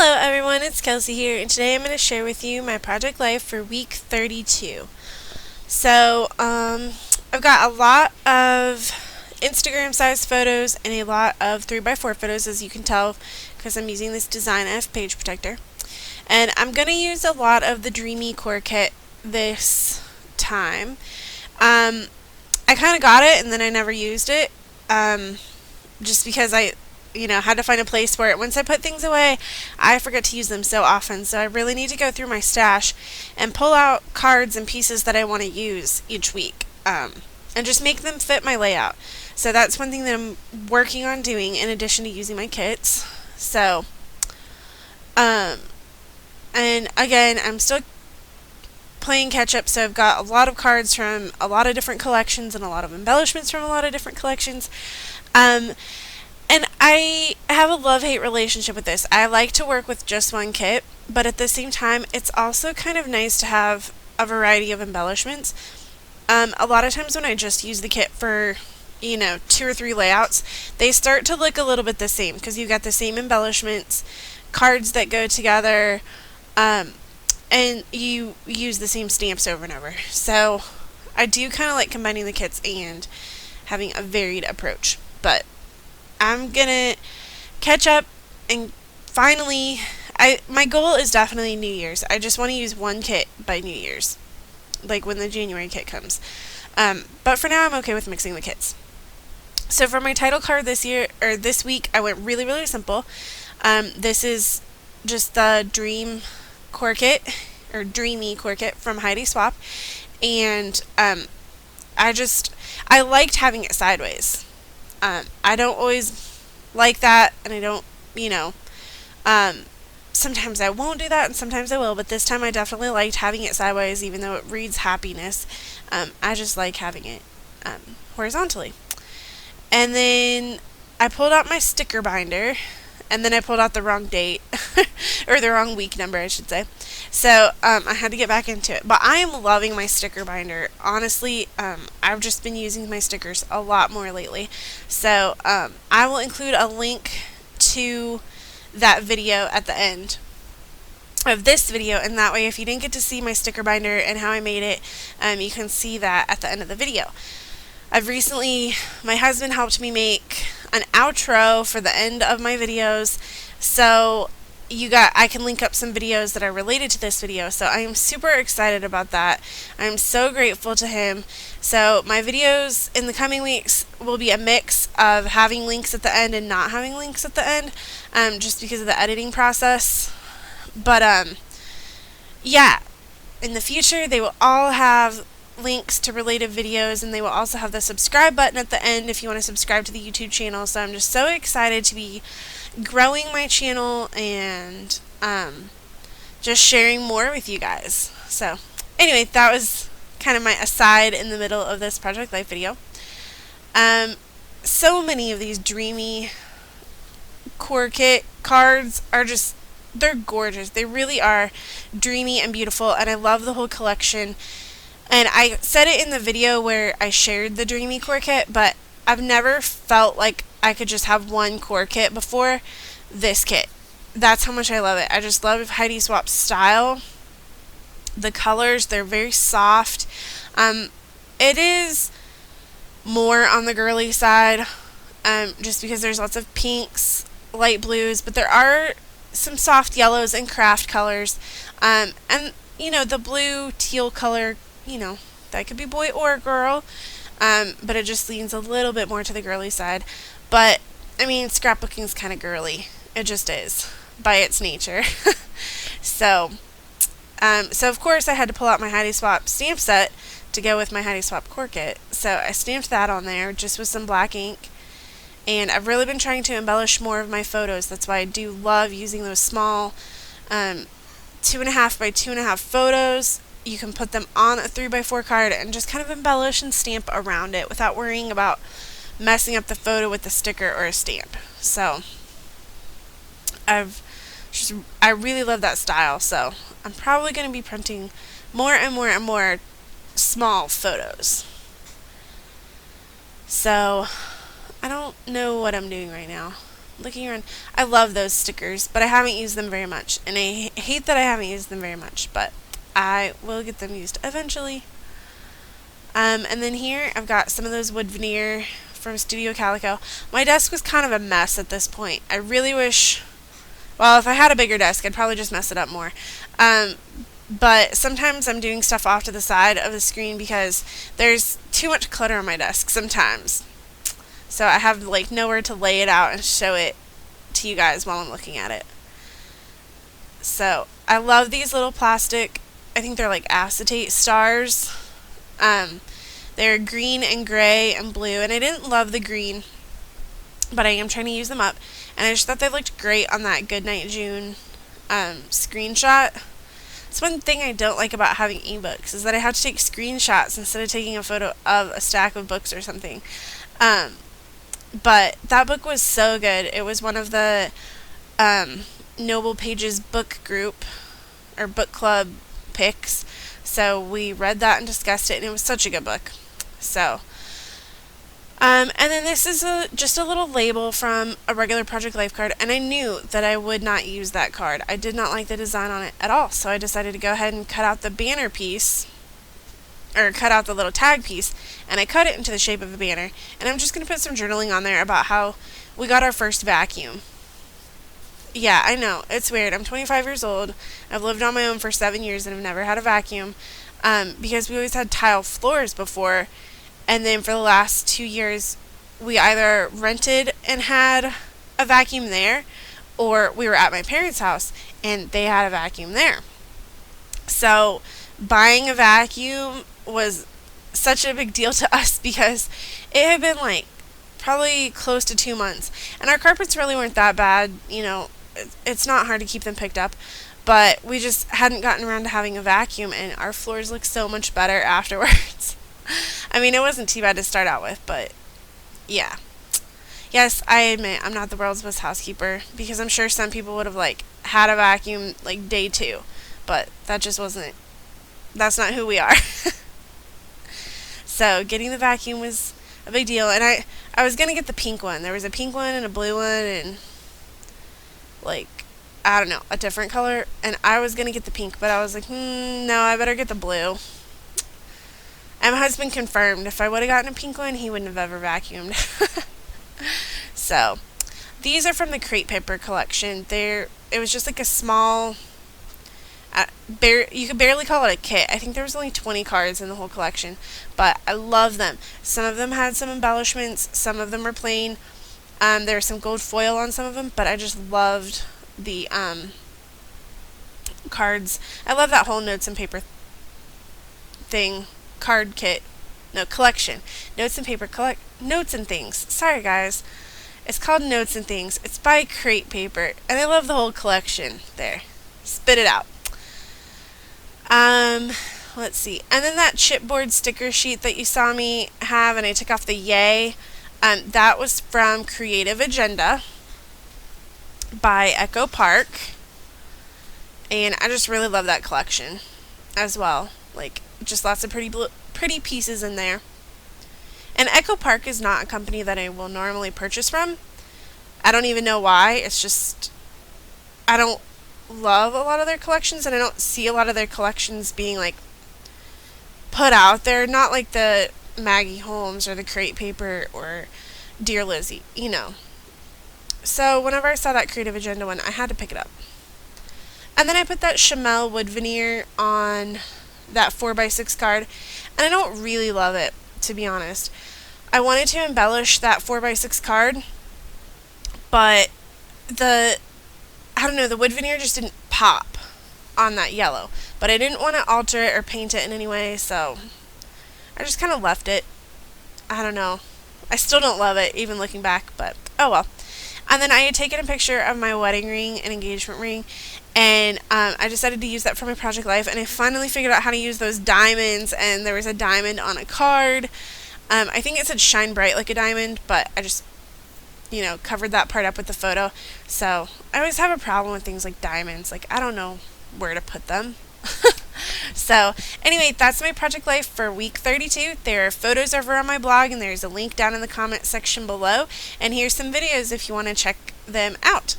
Hello everyone, it's Kelsey here, and today I'm going to share with you my project life for week 32. So, I've got a lot of Instagram size photos and a lot of 3x4 photos, as you can tell, because I'm using this Design F page protector. And I'm going to use a lot of the Dreamy Core Kit this time. I kind of got it and then I never used it, just because I had to find a place for it. Once I put things away, I forget to use them so often, so I really need to go through my stash and pull out cards and pieces that I want to use each week, and just make them fit my layout. So that's one thing that I'm working on doing in addition to using my kits. So, and again, I'm still playing catch up, so I've got a lot of cards from a lot of different collections and a lot of embellishments from a lot of different collections. And I have a love-hate relationship with this. I like to work with just one kit, but at the same time, it's also kind of nice to have a variety of embellishments. A lot of times when I just use the kit for, 2 or 3 layouts, they start to look a little bit the same because you've got the same embellishments, cards that go together, and you use the same stamps over and over. So I do kind of like combining the kits and having a varied approach, but I'm gonna catch up and finally, my goal is definitely New Year's. I just want to use one kit by New Year's, like when the January kit comes. But for now, I'm okay with mixing the kits. So for my title card this week, I went really, really simple. This is just the Dreamy Core Kit from Heidi Swapp, and I liked having it sideways. I don't always like that, and I don't, sometimes I won't do that, and sometimes I will, but this time I definitely liked having it sideways, even though it reads happiness. I just like having it horizontally. And then I pulled out my sticker binder, and then I pulled out the wrong date, or the wrong week number, I should say. So I had to get back into it. But I am loving my sticker binder. Honestly, I've just been using my stickers a lot more lately. So I will include a link to that video at the end of this video, and that way if you didn't get to see my sticker binder and how I made it, you can see that at the end of the video. My husband helped me make an outro for the end of my videos, so I can link up some videos that are related to this video, so I am super excited about that. I'm so grateful to him. So my videos in the coming weeks will be a mix of having links at the end and not having links at the end, just because of the editing process. But yeah, in the future they will all have links to related videos, and they will also have the subscribe button at the end if you want to subscribe to the YouTube channel. So I'm just so excited to be growing my channel and just sharing more with you guys. So anyway, that was kind of my aside in the middle of this Project Life video. So many of these Dreamy Core Kit cards are they're gorgeous. They really are dreamy and beautiful, and I love the whole collection. And I said it in the video where I shared the Dreamy Core Kit, but I've never felt like I could just have one core kit before this kit. That's how much I love it. I just love Heidi Swapp's style. The colors, they're very soft. It is more on the girly side, just because there's lots of pinks, light blues, but there are some soft yellows and craft colors. And, the blue teal color, that could be boy or girl, but it just leans a little bit more to the girly side. But, scrapbooking is kind of girly. It just is, by its nature. So of course I had to pull out my Heidi Swapp stamp set to go with my Heidi Swapp Core Kit. So I stamped that on there just with some black ink. And I've really been trying to embellish more of my photos. That's why I do love using those small 2.5 by 2.5 photos. You can put them on a 3x4 card and just kind of embellish and stamp around it without worrying about messing up the photo with a sticker or a stamp. So I really love that style, so I'm probably going to be printing more and more and more small photos. So I don't know what I'm doing right now. looking around, I love those stickers, but I haven't used them very much, and I hate that I haven't used them very much, but I will get them used eventually. And then here I've got some of those wood veneer from Studio Calico. My desk was kind of a mess at this point. I really wish, well, if I had a bigger desk, I'd probably just mess it up more. But sometimes I'm doing stuff off to the side of the screen because there's too much clutter on my desk sometimes. So I have like nowhere to lay it out and show it to you guys while I'm looking at it. So I love these little plastic, I think they're like acetate stars. They're green and gray and blue, and I didn't love the green, but I am trying to use them up, and I just thought they looked great on that Goodnight June screenshot. It's one thing I don't like about having ebooks, is that I have to take screenshots instead of taking a photo of a stack of books or something. But that book was so good. It was one of the Noble Pages book group or book club picks. So we read that and discussed it, and it was such a good book. So, and then this is just a little label from a regular Project Life card, and I knew that I would not use that card. I did not like the design on it at all, so I decided to go ahead and cut out the banner piece, or cut out the little tag piece, and I cut it into the shape of a banner, and I'm just going to put some journaling on there about how we got our first vacuum. Yeah, I know, it's weird. I'm 25 years old. I've lived on my own for 7 years and I've never had a vacuum because we always had tile floors before, and then for the last 2 years we either rented and had a vacuum there, or we were at my parents' house and they had a vacuum there. So buying a vacuum was such a big deal to us because it had been like probably close to 2 months, and our carpets really weren't that bad. You know, it's not hard to keep them picked up, but we just hadn't gotten around to having a vacuum, and our floors look so much better afterwards. I mean, it wasn't too bad to start out with, but yeah. Yes, I admit I'm not the world's best housekeeper, because I'm sure some people would have like had a vacuum like day 2, but that just wasn't, that's not who we are. So getting the vacuum was a big deal, and I was gonna get the pink one. There was a pink one and a blue one and like, I don't know, a different color, and I was gonna get the pink, but I was like, no, I better get the blue. And my husband confirmed if I would have gotten a pink one, he wouldn't have ever vacuumed. So these are from the Crate Paper collection. It was just like a small, you could barely call it a kit. I think there was only 20 cards in the whole collection, but I love them. Some of them had some embellishments, some of them were plain. There was some gold foil on some of them, but I just loved the cards. I love that whole notes and paper thing, card kit, no, collection. Notes and paper notes and things. Sorry guys. It's called Notes and Things. It's by Crate Paper, and I love the whole collection. There. Spit it out. Let's see. And then that chipboard sticker sheet that you saw me have, and I took off the yay. That was from Creative Agenda by Echo Park, and I just really love that collection as well. Like, just lots of pretty pieces in there. And Echo Park is not a company that I will normally purchase from. I don't even know why. It's just, I don't love a lot of their collections, and I don't see a lot of their collections being like put out there. Not like the Maggie Holmes or the Crate Paper or Dear Lizzie, you know. So whenever I saw that Creative Agenda one, I had to pick it up. And then I put that Chamel wood veneer on that 4x6 card, and I don't really love it, to be honest. I wanted to embellish that 4x6 card, but I don't know, the wood veneer just didn't pop on that yellow. But I didn't want to alter it or paint it in any way, so I just kind of left it. I don't know. I still don't love it, even looking back, but oh well. And then I had taken a picture of my wedding ring and engagement ring, and I decided to use that for my Project Life, and I finally figured out how to use those diamonds, and there was a diamond on a card. I think it said shine bright like a diamond, but I just, covered that part up with the photo. So I always have a problem with things like diamonds. Like, I don't know where to put them. So anyway, that's my Project Life for week 32. There are photos over on my blog, and there's a link down in the comment section below. And here's some videos if you want to check them out.